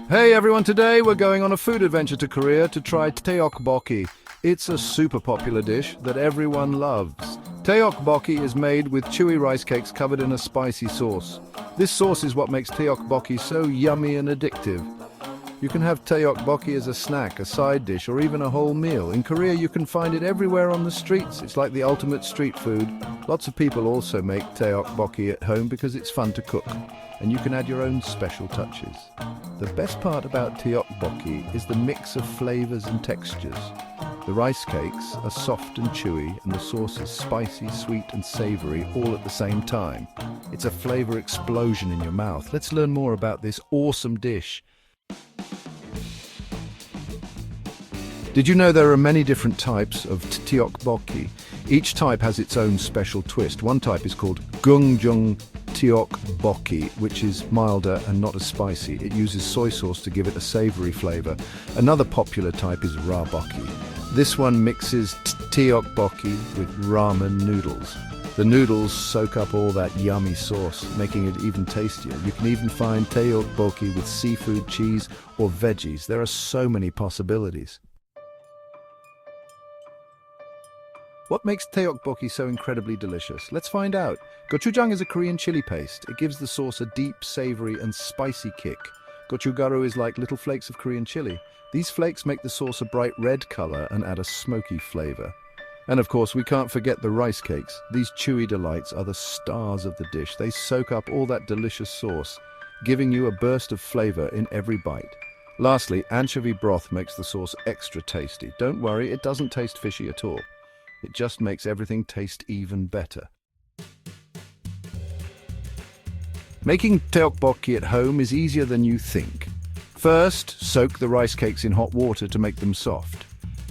Hey everyone, today we're going on a food adventure to Korea to try Tteokbokki. It's a super popular dish that everyone loves. Tteokbokki is made with chewy rice cakes covered in a spicy sauce. This sauce is what makes Tteokbokki so yummy and addictive. You can have Tteokbokki as a snack, a side dish, or even a whole meal. In Korea, you can find it everywhere on the streets. It's like the ultimate street food. Lots of people also make Tteokbokki at home because it's fun to cook, and you can add your own special touches. The best part about Tteokbokki is the mix of flavors and textures. The rice cakes are soft and chewy, and the sauce is spicy, sweet, and savory all at the same time. It's a flavor explosion in your mouth. Let's learn more about this awesome dish. Did you know there are many different types of Tteokbokki? Each type has its own special twist. One type is called Gungjung Tteokbokki, which is milder and not as spicy. It uses soy sauce to give it a savory flavor. Another popular type is Rabokki. This one mixes Tteokbokki with ramen noodles. The noodles soak up all that yummy sauce, making it even tastier. You can even find Tteokbokki with seafood, cheese, or veggies. There are so many possibilities. What makes Tteokbokki so incredibly delicious? Let's find out. Gochujang is a Korean chili paste. It gives the sauce a deep, savory, and spicy kick. Gochugaru is like little flakes of Korean chili. These flakes make the sauce a bright red color and add a smoky flavor. And of course, we can't forget the rice cakes. These chewy delights are the stars of the dish. They soak up all that delicious sauce, giving you a burst of flavor in every bite. Lastly, anchovy broth makes the sauce extra tasty. Don't worry, it doesn't taste fishy at all. It just makes everything taste even better. Making Tteokbokki at home is easier than you think. First, soak the rice cakes in hot water to make them soft.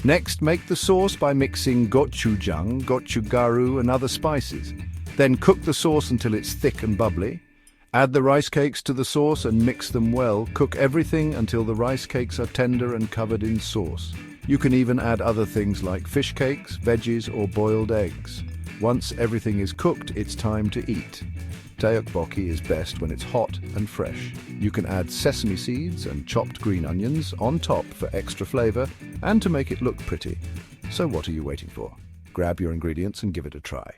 Next, make the sauce by mixing gochujang, gochugaru, and other spices. Then cook the sauce until it's thick and bubbly. Add the rice cakes to the sauce and mix them well. Cook everything until the rice cakes are tender and covered in sauce. You can even add other things like fish cakes, veggies, or boiled eggs. Once everything is cooked, it's time to eat. Tteokbokki is best when it's hot and fresh. You can add sesame seeds and chopped green onions on top for extra flavor and to make it look pretty. So what are you waiting for? Grab your ingredients and give it a try.